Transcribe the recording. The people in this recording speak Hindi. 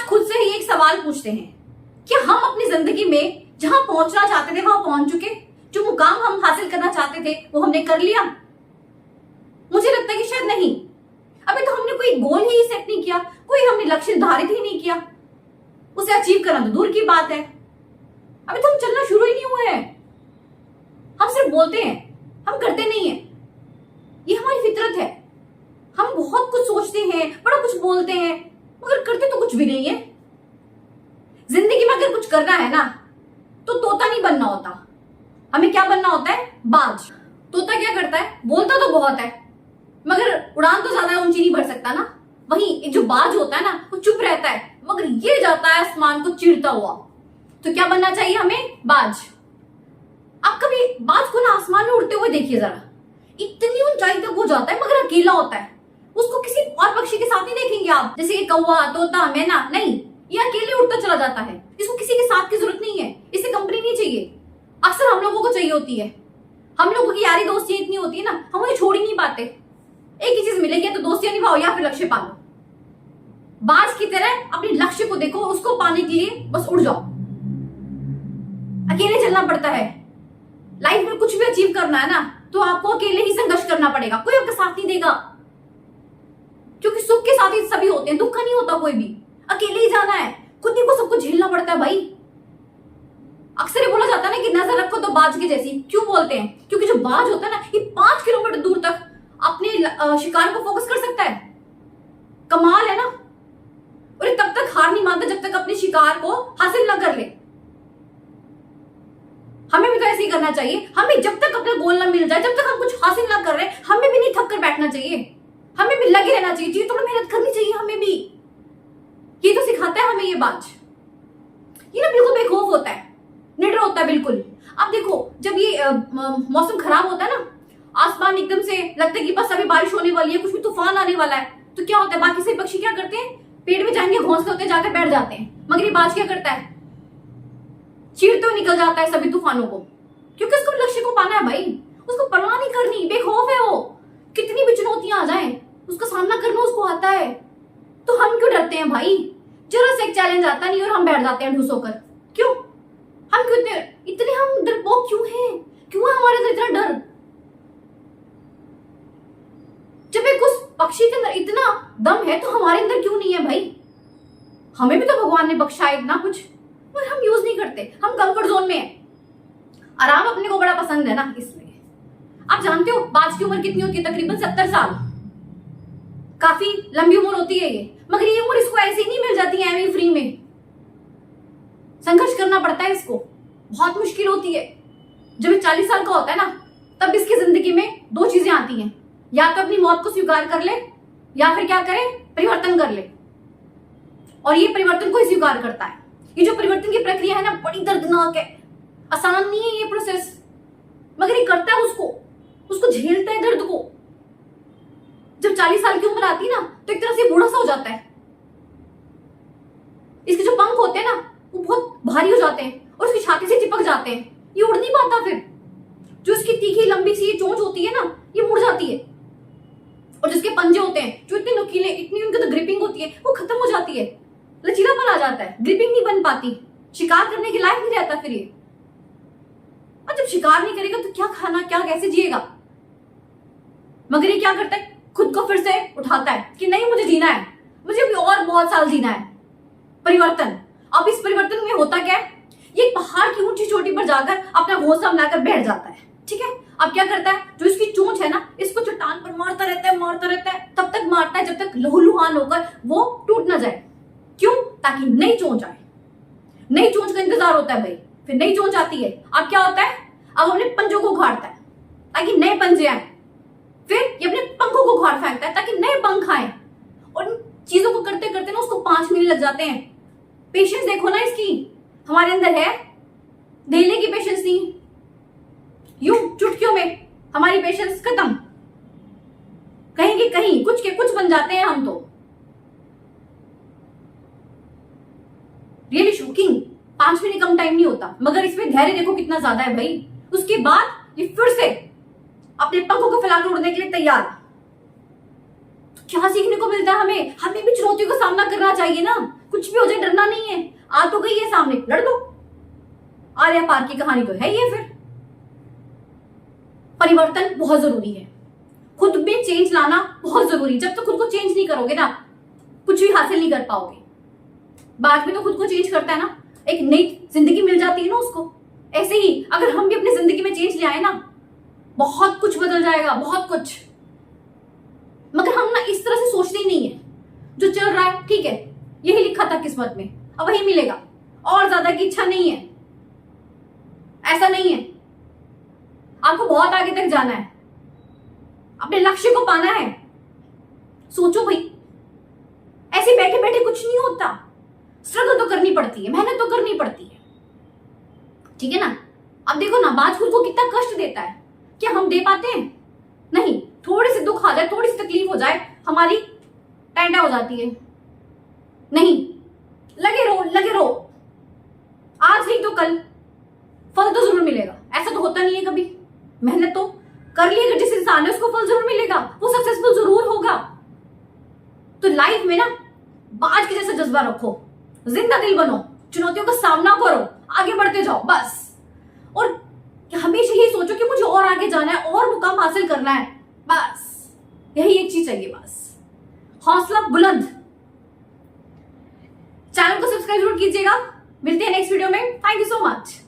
खुद से ही एक सवाल पूछते हैं, क्या हम अपनी जिंदगी में जहां पहुंचना चाहते थे वहां पहुंच चुके? जो मुकाम हम हासिल करना चाहते थे वो हमने कर लिया? मुझे लगता है कि शायद नहीं। अभी तो हमने कोई गोल ही सेट नहीं किया, कोई हमने लक्ष्य निर्धारित ही नहीं किया। उसे अचीव करना तो दूर की बात है, अभी तो हम चलना शुरू ही नहीं हुए हैं। हम सिर्फ बोलते हैं, हम करते नहीं है। ये हमारी फितरत है। हम बहुत कुछ सोचते हैं, बड़ा कुछ बोलते हैं, मगर करते तो कुछ भी नहीं है। जिंदगी में अगर कुछ करना है ना तो तोता नहीं बनना होता, हमें क्या बनना होता है? बाज। तोता क्या करता है? बोलता तो बहुत है मगर उड़ान तो ज्यादा ऊंची नहीं भर सकता ना। वहीं एक जो बाज होता है ना वो चुप रहता है मगर ये जाता है आसमान को चीरता हुआ। तो क्या बनना चाहिए हमें? बाज। आप कभी बाज को ना आसमान में उड़ते हुए देखिए जरा, इतनी ऊंचाई तक वो जाता है मगर अकेला होता है। उसको किसी और पक्षी के साथ नहीं देखेंगे आप, जैसे कि कौवा, तोता, मैना, नहीं, ये अकेले उड़ता चला जाता है। इसको किसी के साथ की जरूरत नहीं है, इसे कंपनी नहीं चाहिए। अक्सर हम लोगों को चाहिए होती है। हम लोगों की यारी दोस्ती इतनी होती है ना, हम उन्हें छोड़ ही नहीं पाते। एक ही चीज मिलेगी, तो दोस्तियां निभाओ या फिर लक्ष्य पालो। बाज की तरह अपने लक्ष्य को देखो, उसको पाने के लिए बस उड़ जाओ। अकेले चलना पड़ता है। लाइफ में कुछ भी अचीव करना है ना तो आपको अकेले ही संघर्ष करना पड़ेगा, कोई आपका साथ नहीं देगा। क्योंकि सुख के साथ ही सभी होते हैं, दुख का नहीं होता कोई भी। अकेले ही जाना है, खुद ही को सब कुछ झेलना पड़ता है भाई। अक्सर ये बोला जाता है ना कि नजर रखो तो बाज की जैसी। क्यों बोलते हैं? क्योंकि जो बाज होता है ना ये 5 किलोमीटर दूर तक अपने शिकार को फोकस कर सकता है। कमाल है ना। और ये तब तक हार नहीं मानता जब तक अपने शिकार को हासिल ना कर ले। हमें भी तो ऐसे ही करना चाहिए। हमें जब तक अपना गोल ना मिल जाए, जब तक हम कुछ हासिल ना कर रहे, हमें भी नहीं थक कर बैठना चाहिए। हमें भी लगे रहना चाहिए, जी थोड़ा मेहनत करनी चाहिए हमें भी। ये तो सिखाता है हमें ये बाज। ये ना बिल्कुल बेखौफ होता है, निडर होता है बिल्कुल। अब देखो जब ये मौसम खराब होता है ना, आसमान एकदम से लगता है कि बस अभी बारिश होने वाली है, कुछ भी तूफान आने वाला है, तो क्या होता है? बाकी से पक्षी क्या करते हैं? पेड़ में जाएंगे, घोंसले होते जाकर बैठ जाते हैं। मगर ये बाज क्या करता है? चीरते हुए निकल जाता है सभी तूफानों को, क्योंकि उसको लक्ष्य को पाना है भाई। उसको परवाह नहीं करनी, बेखौफ है वो। कितनी भी चुनौतियां आ जाएं उसका सामना करना उसको आता है। तो हम क्यों डरते हैं भाई? जरा से एक चैलेंज आता नहीं और हम बैठ जाते हैं ढूस होकर। क्यों? हम क्यों इतने हम डरपोक क्यों हैं? क्यों है हमारे अंदर इतना डर? जब एक उस पक्षी के अंदर इतना दम है तो हमारे अंदर क्यों नहीं है भाई? हमें भी तो भगवान ने बख्शा है इतना कुछ, पर हम यूज नहीं करते। हम कंफर्ट जोन में हैं। आराम अपने को बड़ा पसंद है ना, इसलिए। आप जानते हो बाज की उम्र कितनी होती है? तकरीबन 70 साल। काफी लंबी उम्र होती है ये, मगर ये उम्र इसको ऐसे ही नहीं मिल जाती है फ्री में। संघर्ष करना पड़ता है इसको, बहुत मुश्किल होती है। जब ये 40 साल का होता है ना तब इसकी जिंदगी में 2 चीजें आती हैं, या तो अपनी मौत को स्वीकार कर ले या फिर क्या करे? परिवर्तन कर ले। और ये परिवर्तन को ही स्वीकार करता है। ये जो परिवर्तन की प्रक्रिया है ना बड़ी दर्दनाक है, आसान नहीं है ये प्रोसेस, मगर ये करता है उसको झेलता है दर्द को। जब 40 साल की उम्र आती है ना तो एक तरह से बूढ़ा सा हो जाता है। इसके जो पंख होते हैं ना वो बहुत भारी हो जाते हैं और उसकी छाती से चिपक जाते हैं, ये उड़ नहीं पाता। फिर जो इसकी तीखी लंबी सी चोंच होती है ना ये मुड़ जाती है, और जिसके पंजे होते हैं जो इतने नुकीले, इतनी उनकी तो ग्रिपिंग होती है वो खत्म हो जाती है, लचीलापन आ जाता है, ग्रिपिंग नहीं बन पाती, शिकार करने के लायक नहीं रहता फिर ये। और जब शिकार नहीं करेगा तो क्या खाना, क्या कैसे जिएगा? मगर ये क्या करता है? खुद को फिर से उठाता है कि नहीं मुझे जीना है, मुझे अभी और बहुत साल जीना है। परिवर्तन। अब इस परिवर्तन में होता क्या है? ये पहाड़ की ऊंची चोटी पर जाकर अपना घोंसला बनाकर बैठ जाता है। ठीक है, अब क्या करता है? जो इसकी चोंच है ना इसको चट्टान पर मारता रहता है, तब तक मारता है जब तक लहूलुहान होकर वो टूट ना जाए। क्यों? ताकि नई चोंच आए। नई चोंच का इंतजार होता है भाई। फिर नई चोंच आती है, अब क्या होता है? अब अपने पंजों को उखाड़ता है ताकि नए पंजे आए। फिर ये अपने पंखों को उखाड़ फेंकता है ताकि नए पंख आए। और इन चीजों को करते करते ना उसको 5 मिनट लग जाते हैं। पेशेंस देखो ना इसकी, हमारे अंदर है धेले की पेशेंस नहीं। यूं चुटकियों में हमारी पेशेंस खत्म। कहीं के कहीं कुछ के कुछ बन जाते हैं हम तो। Really shocking. 5 मिनट कम टाइम नहीं होता, मगर इसमें धैर्य देखो कितना ज्यादा है भाई। उसके बाद ये फिर से अपने पंखों को फैलाकर उड़ने के लिए तैयार। तो क्या सीखने को मिलता है हमें? हमें भी चुनौतियों का सामना करना चाहिए ना। कुछ कुछ भी हो जाए डरना नहीं है, आ तो गई है सामने, लड़ दो। आर्या पार की कहानी तो है ये। फिर परिवर्तन बहुत जरूरी है, खुद में चेंज लाना बहुत जरूरी। जब तक खुद को चेंज नहीं करोगे ना, कुछ भी हासिल नहीं कर पाओगे। बाद में तो खुद को चेंज करता है ना, एक नई जिंदगी मिल जाती है ना उसको। ऐसे ही अगर हम भी अपनी जिंदगी में चेंज ले आए ना, बहुत कुछ बदल जाएगा, बहुत कुछ। मगर हम ना इस तरह से सोचते ही नहीं है। जो चल रहा है ठीक है, यही लिखा था किस्मत में, अब वही मिलेगा, और ज्यादा की इच्छा नहीं है। ऐसा नहीं है, आपको बहुत आगे तक जाना है, अपने लक्ष्य को पाना है। सोचो भाई, ऐसे बैठे बैठे कुछ नहीं होता, स्ट्रगल तो करनी पड़ती है, मेहनत तो करनी पड़ती है, ठीक है ना। अब देखो ना, बात खुद को कितना कष्ट देता है, क्या हम दे पाते हैं? नहीं। थोड़ी सी दुख आ जाए, थोड़ी सी तकलीफ हो जाए, हमारी टैंडा हो जाती है। नहीं, लगे रहो, लगे रहो, आज नहीं तो कल फल तो जरूर मिलेगा। ऐसा तो होता नहीं है कभी, मेहनत तो कर ली अगर जिस इंसान ने, उसको फल जरूर मिलेगा, वो सक्सेसफुल जरूर होगा। तो लाइफ में ना बाज के जैसा जज्बा रखो, जिंदा दिल बनो, चुनौतियों का सामना करो, आगे बढ़ते जाओ बस। और हमेशा यही सोचो कि मुझे और आगे जाना है, और मुकाम हासिल करना है, बस यही एक चीज चाहिए, बस हौसला बुलंद। चैनल को सब्सक्राइब जरूर कीजिएगा। मिलते हैं नेक्स्ट वीडियो में। Thank you so much.